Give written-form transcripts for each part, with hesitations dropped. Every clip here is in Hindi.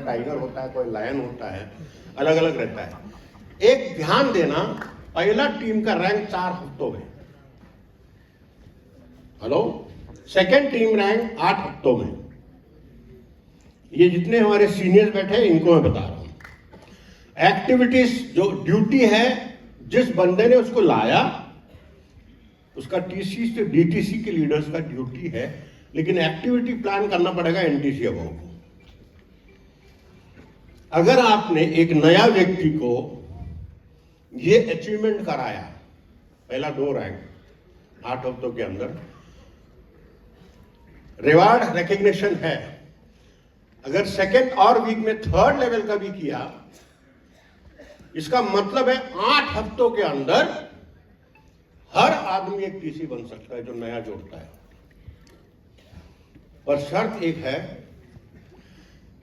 टाइगर होता है, कोई लायन होता है, अलग अलग रहता है। एक ध्यान देना, पहला टीम का रैंक 4 हफ्तों में, हेलो, सेकंड टीम रैंक 8 हफ्तों में। ये जितने हमारे सीनियर्स बैठे हैं इनको मैं बता रहा हूं। एक्टिविटीज जो ड्यूटी है, जिस बंदे ने उसको लाया उसका टीसी से डीटीसी के लीडर्स का ड्यूटी है, लेकिन एक्टिविटी प्लान करना पड़ेगा एनटीसी अबोव को। अगर आपने एक नया व्यक्ति को ये अचीवमेंट कराया, पहला 2 रैंक 8 हफ्तों के अंदर, रिवार्ड रिकग्निशन है। अगर सेकेंड और वीक में 3rd लेवल का भी किया, इसका मतलब है 8 हफ्तों के अंदर हर आदमी एक टीसी बन सकता है जो नया जोड़ता है। पर शर्त एक है,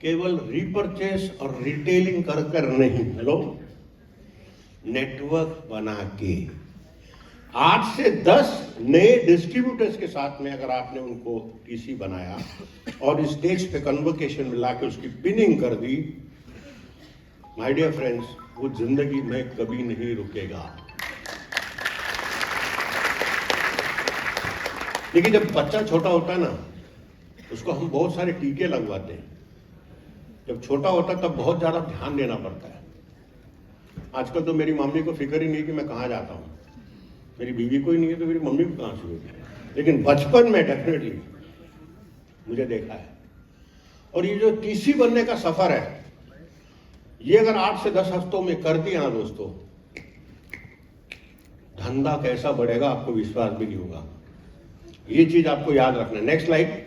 केवल रीपरचेस और रिटेलिंग कर नहीं, हेलो, नेटवर्क बना के 8 से 10 नए डिस्ट्रीब्यूटर्स के साथ में अगर आपने उनको टीसी बनाया और स्टेज पे कन्वोकेशन में लाके उसकी पिनिंग कर दी, माय डियर फ्रेंड्स, वो जिंदगी में कभी नहीं रुकेगा। लेकिन जब बच्चा छोटा होता है ना, उसको हम बहुत सारे टीके लगवाते हैं। जब छोटा होता है तब बहुत ज्यादा ध्यान देना पड़ता है। आजकल तो मेरी मम्मी को फिक्र ही नहीं कि मैं कहाँ जाता हूँ, मेरी बीवी को ही नहीं है तो मेरी मम्मी को कहाँ से होगी। लेकिन बचपन में डेफिनेटली मुझे देखा है। और ये जो टीसी बनने का सफर है, ये अगर 8 से 10 हफ्तों में कर दिया ना दोस्तों, धंधा कैसा बढ़ेगा आपको विश्वास भी नहीं होगा। ये चीज आपको याद रखना है। Next slide.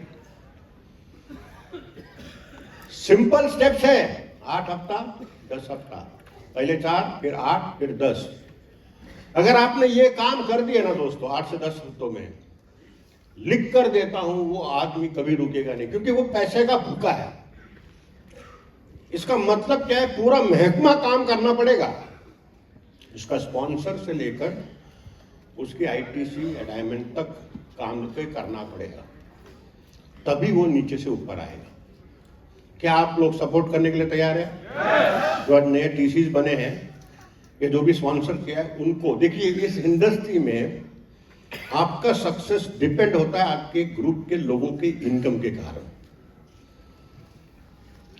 सिंपल स्टेप्स है, 8 हफ्ता 10 हफ्ता, पहले 4 फिर 8 फिर 10। अगर आपने ये काम कर दिया ना दोस्तों 8 से 10 हफ्तों में, लिख कर देता हूं, वो आदमी कभी रुकेगा नहीं, क्योंकि वो पैसे का भूखा है। इसका मतलब क्या है, पूरा महकमा काम करना पड़ेगा। इसका स्पॉन्सर से लेकर उसके आईटीसी डायमंड तक काम करना पड़ेगा, तभी वो नीचे से ऊपर आएगा। क्या आप लोग सपोर्ट करने के लिए तैयार हैं? जो नए टीसीज बने हैं, ये जो भी स्पॉन्सर किया है उनको देखिए, इस इंडस्ट्री में आपका सक्सेस डिपेंड होता है आपके ग्रुप के लोगों के इनकम के कारण।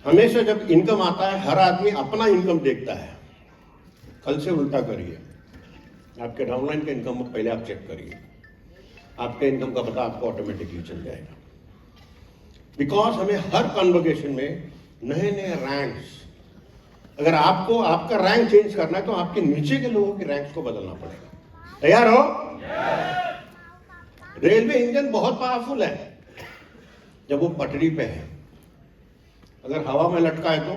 हमेशा जब इनकम आता है, हर आदमी अपना इनकम देखता है। कल से उल्टा करिए, आपके डाउनलाइन का इनकम पहले आप चेक करिए, आपके इनकम का पता आपको ऑटोमेटिकली चल जाएगा। बिकॉज हमें हर कन्वर्सेशन में नए नए रैंक्स, अगर आपको आपका रैंक चेंज करना है तो आपके नीचे के लोगों के रैंक्स को बदलना पड़ेगा। तैयार हो? रेलवे इंजन बहुत पावरफुल है जब वो पटरी पे है, अगर हवा में लटका है तो,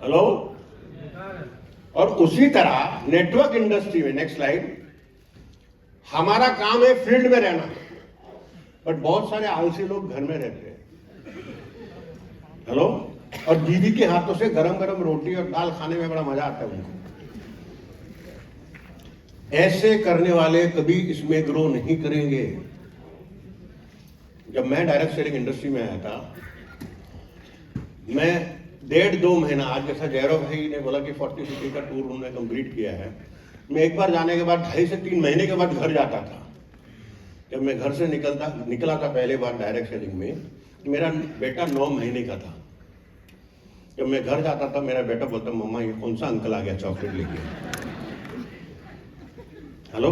हेलो। और उसी तरह नेटवर्क इंडस्ट्री में, नेक्स्ट स्लाइड, हमारा काम है फील्ड में रहना, बट बहुत सारे आलसी लोग घर में रहते हैं, हेलो। और दीदी के हाथों से गरम गरम रोटी और दाल खाने में बड़ा मजा आता है उनको। ऐसे करने वाले कभी इसमें ग्रो नहीं करेंगे। जब मैं डायरेक्ट सेलिंग इंडस्ट्री में आया था, मैं 1.5-2 महीना, आज जैसा जयराम भाई ने बोला कि 40 सिटी का टूर उन्होंने कंप्लीट किया है, मैं एक बार जाने के बाद 2.5 से 3 महीने के बाद घर जाता था। जब मैं घर से निकला था पहले बार डायरेक्ट सेलिंग में, मेरा बेटा 9 महीने का था। जब मैं घर जाता था, मेरा बेटा बोलता, मम्मा ये कौन सा अंकल आ गया चॉकलेट लेके। हेलो,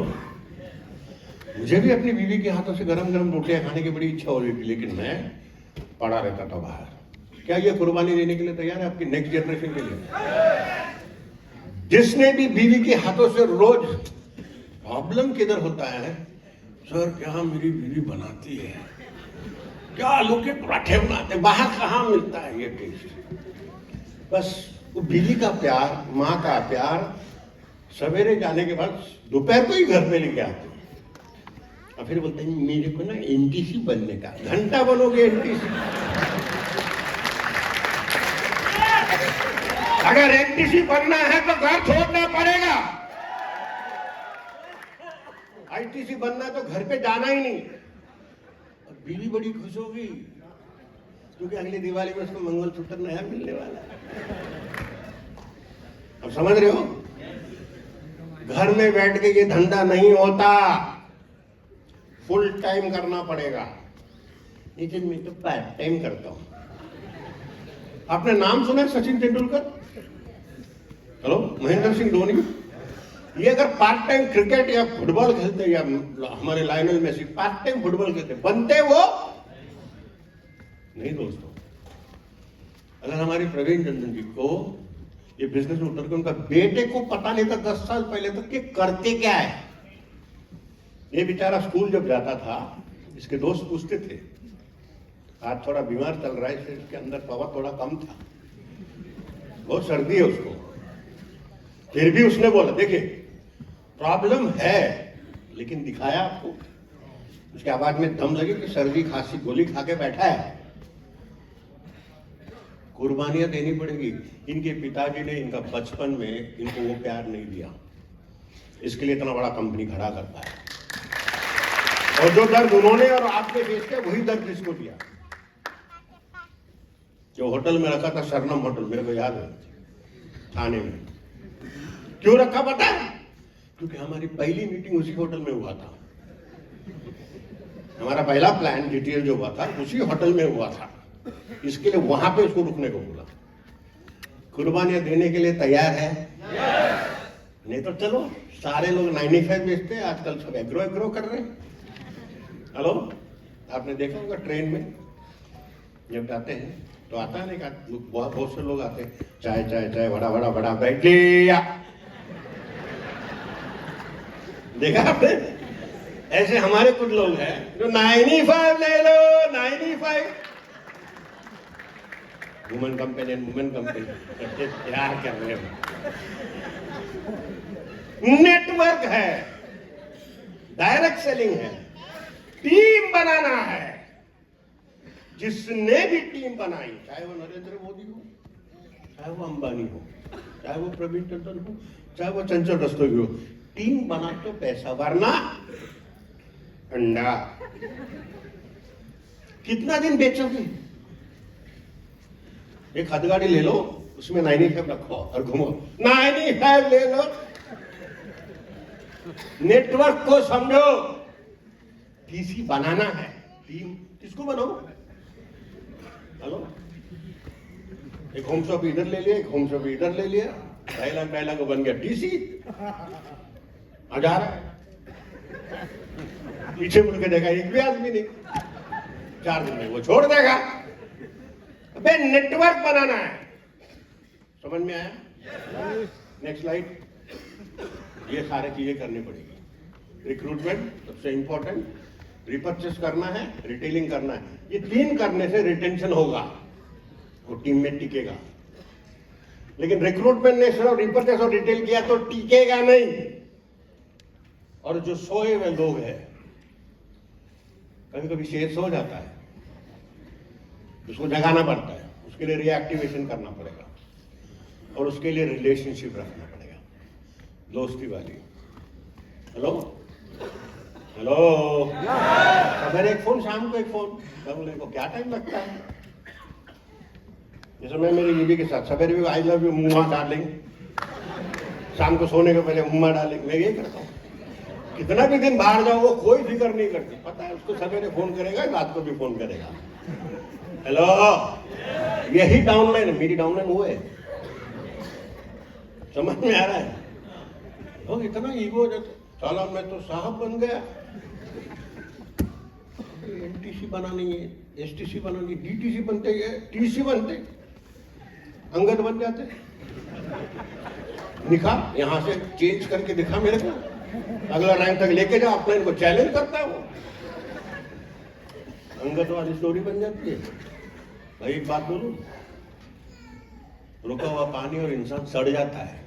मुझे भी अपनी बीवी के हाथों से गरम गरम रोटियां खाने की बड़ी इच्छा हो रही थी, लेकिन मैं पड़ा रहता था बाहर। क्या ये कुर्बानी देने के लिए तैयार है आपकी नेक्स्ट जनरेशन के लिए? जिसने भी बीवी के हाथों से रोज, प्रॉब्लम किधर होता है, सर क्या मेरी बीवी बनाती है, क्या आलू के पराठे बनाते, बाहर कहाँ मिलता है ये टेस्ट। बस वो बीवी का प्यार, माँ का प्यार, सवेरे जाने के बाद दोपहर को ही घर पे लेके आते हैं। और फिर बोलते हैं मेरे को ना एनटीसी बनने का। घंटा बनोगे एनटीसी? अगर एनटीसी बनना है तो घर छोड़ना पड़ेगा। आईटीसी बनना है तो घर पे जाना ही नहीं। बीवी बड़ी खुश होगी, क्योंकि अगली दिवाली में उसको मंगलसूत्र नया मिलने वाला है। अब समझ रहे हो, घर में बैठ के ये धंधा नहीं होता, फुल टाइम करना पड़ेगा। लेकिन मैं तो पार्ट टाइम करता हूं। आपने नाम सुना है सचिन तेंदुलकर, हेलो महेंद्र सिंह धोनी, ये अगर पार्ट टाइम क्रिकेट या फुटबॉल खेलते, या हमारे Lionel Messi part time football खेलते, बनते वो नहीं दोस्तों। अगर हमारे प्रवीण टंडन जी को ये बिजनेस में उतर के उनका बेटे को पता नहीं था 10 साल पहले तक कि करते क्या है। ये बेचारा स्कूल जब जाता था, इसके दोस्त पूछते थे, आज थोड़ा बीमार चल रहा है, इसके अंदर पावर थोड़ा कम था, बहुत सर्दी है उसको। फिर भी उसने बोला देखिए प्रॉब्लम है, लेकिन दिखाया आपको। उसकी आवाज में दम लगे कि सर्दी खांसी गोली खा के बैठा है। कुर्बानियां देनी पड़ेगी। इनके पिताजी ने इनका बचपन में इनको वो प्यार नहीं दिया, इसके लिए इतना बड़ा कंपनी खड़ा करता है। और जो दर्द उन्होंने और आपने फेस किया, वही दर्द इसको दिया। जो होटल में रखा था, शरणम होटल, मेरे को याद है, थाने में। क्यों रखा पता है? क्योंकि हमारी पहली मीटिंग उसी होटल में हुआ था। हमारा पहला प्लान डिटेल जो हुआ था उसी होटल में हुआ था, इसके लिए वहां पे उसको रुकने को बोला। कुर्बानियां देने के लिए तैयार है? नहीं तो चलो, सारे लोग 95 बेचते हैं आजकल, सब एग्रो एग्रो कर रहे हैं। हेलो, आपने देखा होगा ट्रेन में जब जाते हैं तो आता है ना, बहुत से लोग आते हैं, चाय चाय चाय, बड़ा बड़ा बड़ा, बैठ गया। देखा आपने? ऐसे हमारे कुछ लोग हैं जो 95 ले लो, 95 वुमेन कंपेनियन, वुमेन कंपेनियन, प्यार कर रहे हो। नेटवर्क है, डायरेक्ट सेलिंग है, टीम बनाना है। जिसने भी टीम बनाई, चाहे वो नरेंद्र मोदी हो, चाहे वो अंबानी हो, चाहे वो प्रवीण टंडन हो, चाहे वो चंचल रस्तोगी हो, टीम बना तो पैसा, वरना अंडा। कितना दिन बेचोगे? एक हथगाड़ी ले लो, उसमें 95 रखो और घूमो, 95 ले लो। नेटवर्क को समझो, टीसी बनाना है, टीम किसको बनाओ? हेलो, एक होम शॉप इधर ले लिया, एक होम शॉप इधर ले लिया, 2.5 लाख को बन गया टीसी। 1000 पीछे मुड़ के देखा, एक भी आदमी नहीं, 4 दिन में वो छोड़ देगा। अबे नेटवर्क बनाना है, समझ में आया? Next slide. ये सारी चीजें करनी पड़ेगी। रिक्रूटमेंट सबसे इंपॉर्टेंट, रिपर्चेस करना है, रिटेलिंग करना है। ये 3 करने से रिटेंशन होगा, वो टीम में टिकेगा। लेकिन रिक्रूटमेंट ने सिर्फ रिपर्चेस और रिटेल किया तो टिकेगा नहीं। और जो सोए हुए लोग हैं, कभी कभी शेर सो जाता है, उसको जगाना पड़ता है, उसके लिए रिएक्टिवेशन करना पड़ेगा, और उसके लिए रिलेशनशिप रखना पड़ेगा, दोस्ती वाली। हेलो हेलो, सवेरे एक फोन, शाम को एक फोन, बोले को क्या टाइम लगता है? जैसे मैं मेरी बीवी के साथ सवेरे भी I love you Mumba darling, शाम को सोने के पहले मुम्मा डार्लिंग, मैं यही करता हूँ। कितना भी दिन बाहर जाओ, वो कोई फिक्र नहीं करती, पता है उसको सवेरे फोन करेगा, रात को भी फोन करेगा। हेलो, यही डाउनलाइन है, मेरी डाउनलाइन वो है। समझ में आ रहा है? लोग इतना ईगो हो जाते, साला मैं तो साहब बन गया, एनटीसी बनानी है, एसटीसी बनानी, डीटीसी बनते हैं, टीसी बनते, अंगद बन जाते। दिखा, यहां से चेंज करके दिखा मेरे को, अगला रैंक तक लेके जा, अपना इनको चैलेंज करता है वो। अंगद वाली स्टोरी बन जाती है। भाई एक बात बोलूं, रुका हुआ पानी और इंसान सड़ जाता है।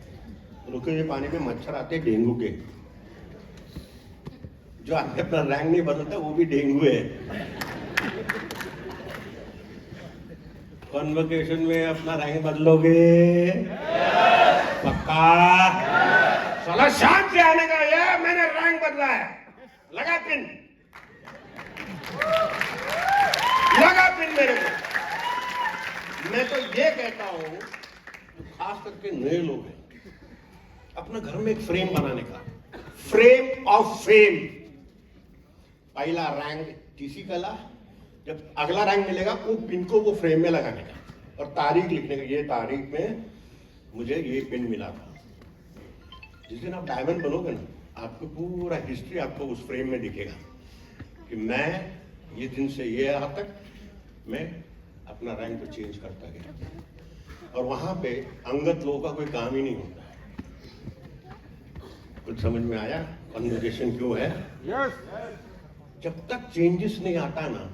रुके हुए पानी में मच्छर आते हैं डेंगू के, जो आगे अपना रैंक नहीं बदलता वो भी डेंगू है। कॉन्वोकेशन में अपना रैंक बदलोगे पक्का? साला शान से आने का, ये मैंने रैंक बदला है, लगा पिन मेरे को। मैं तो ये कहता हूं, खास करके नए लोग हैं, अपने घर में एक फ्रेम बनाने का, फ्रेम ऑफ फेम। पहला रैंक टीसी का ला, जब अगला रैंक मिलेगा वो पिन को वो फ्रेम में लगाने का और तारीख लिखने का, ये तारीख में मुझे ये पिन मिला था। जिस दिन आप डायमंड बनोगे ना, आपको पूरा हिस्ट्री आपको उस फ्रेम में दिखेगा कि मैं ये दिन से ये यहाँ तक मैं अपना रैंक को चेंज करता गया। और वहां पे अंगत लोगों का कोई काम ही नहीं होता है। कुछ समझ में आया कन्वर्सेशन क्यों है? जब तक चेंजेस नहीं आता ना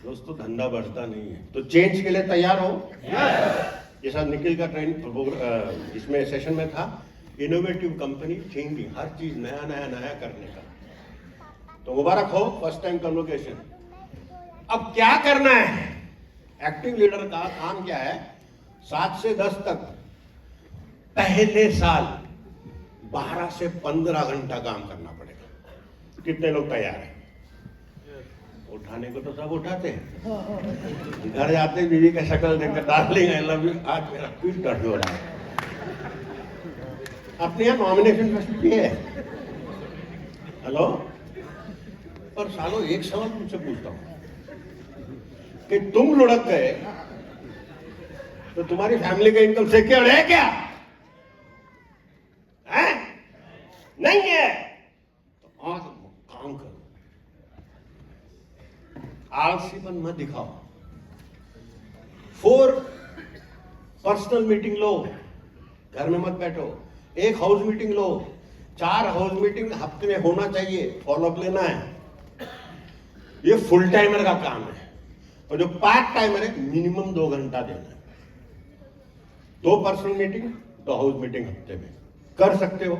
दोस्तों, धंधा बढ़ता नहीं है। तो चेंज के लिए तैयार हो? जैसा निखिल का ट्रेनिंग इसमें सेशन में था, इनोवेटिव कंपनी चेंजिंग, हर चीज नया नया नया करने का। तो मुबारक हो, फर्स्ट टाइम कन्वोकेशन। अब क्या करना है? एक्टिव लीडर का काम क्या है? 7 से 10 तक पहले साल 12 से 15 घंटा काम करना पड़ेगा। कितने लोग तैयार हैं? उठाने को तो सब उठाते हैं, घर जाते बीवी का शक्ल देखकर डार्लिंग आई लव यू, आज मेरा पीठ दर्द हो रहा है। अपने यहाँ नॉमिनेशन फैसिलिटी है। हेलो, पर सालों एक सवाल तुमसे पूछता हूं कि तुम लुढ़क गए तो तुम्हारी फैमिली का इनकम सिक्योर है क्या? है? नहीं है तो आज काम करो, आलसीपन मत दिखाओ। 4 पर्सनल मीटिंग लो, घर में मत बैठो। 1 हाउस मीटिंग लो, 4 हाउस मीटिंग हफ्ते में होना चाहिए, फॉलोअप लेना है। ये फुल टाइमर का काम है। और जो पार्ट टाइमर है मिनिमम 2 घंटा देना है। 2 पर्सनल मीटिंग, 2 हाउस मीटिंग हफ्ते में कर सकते हो।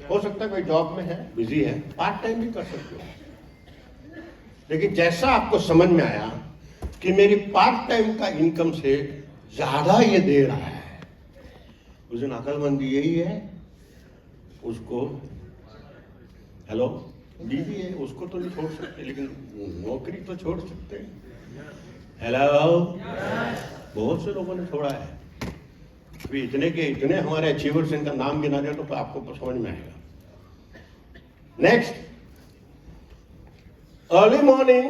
हो सकता है कोई जॉब में है, बिजी है, पार्ट टाइम भी कर सकते हो। लेकिन जैसा आपको समझ में आया कि मेरी पार्ट टाइम का इनकम से ज्यादा ये दे रहा है, उस दिन अकलमंदी यही है, उसको हेलो बीवी है, उसको तो नहीं छोड़ सकते, लेकिन नौकरी तो छोड़ सकते हैं। हेलो, बहुत से लोगों ने छोड़ा है। अभी इतने के इतने हमारे अचीवर्स, इनका नाम गिना दिया तो आपको समझ में आएगा। नेक्स्ट, अर्ली मॉर्निंग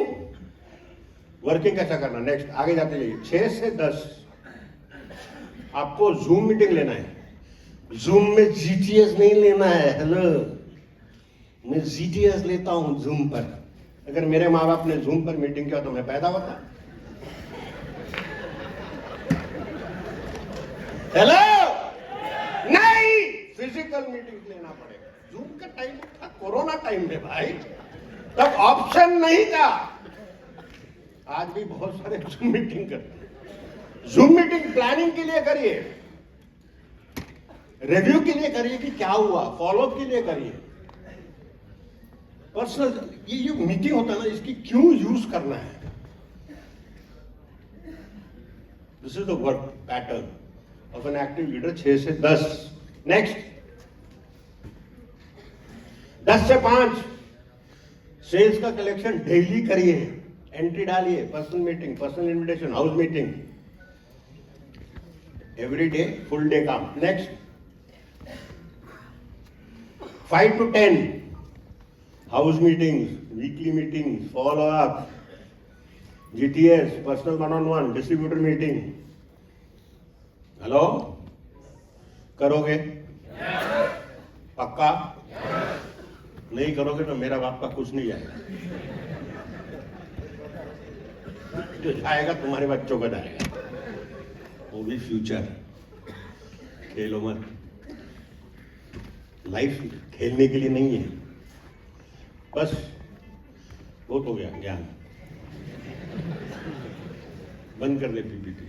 वर्किंग कैसा करना। नेक्स्ट आगे जाते जाइए। 6 से 10 आपको जूम मीटिंग लेना है। जूम में जीटीएस नहीं लेना है। हेलो, मैं जीटीएस लेता हूं जूम पर। अगर मेरे माँ बाप ने जूम पर मीटिंग किया तो मैं पैदा होता। हेलो, नहीं, फिजिकल मीटिंग लेना पड़ेगा। जूम का टाइम था कोरोना टाइम में भाई, तब ऑप्शन नहीं था। आज भी बहुत सारे जूम मीटिंग करते हैं। जूम मीटिंग प्लानिंग के लिए करिए, रिव्यू के लिए करिए कि क्या हुआ, फॉलोअप के लिए करिए। पर्सनल ये जो मीटिंग होता है ना, इसकी क्यों यूज करना है? This is the work pattern of an active leader. 6 से 10। नेक्स्ट, 10 से 5 सेल्स का कलेक्शन डेली करिए, एंट्री डालिए, personal meeting, personal invitation, house meeting, every day full day काम। Next, 5 to 10 house meetings, weekly meetings, follow up, GTS, personal 1-on-1, distributor meeting. Hello, करोगे? पक्का? नहीं करोगे तो मेरा बाप का कुछ नहीं जाएगा। जो जाएगा तुम्हारे बच्चों का जाएगा, वो भी फ्यूचर। खेलो मत, लाइफ खेलने के लिए नहीं है। बस बहुत हो गया ज्ञान, बंद कर दे पीपीटी।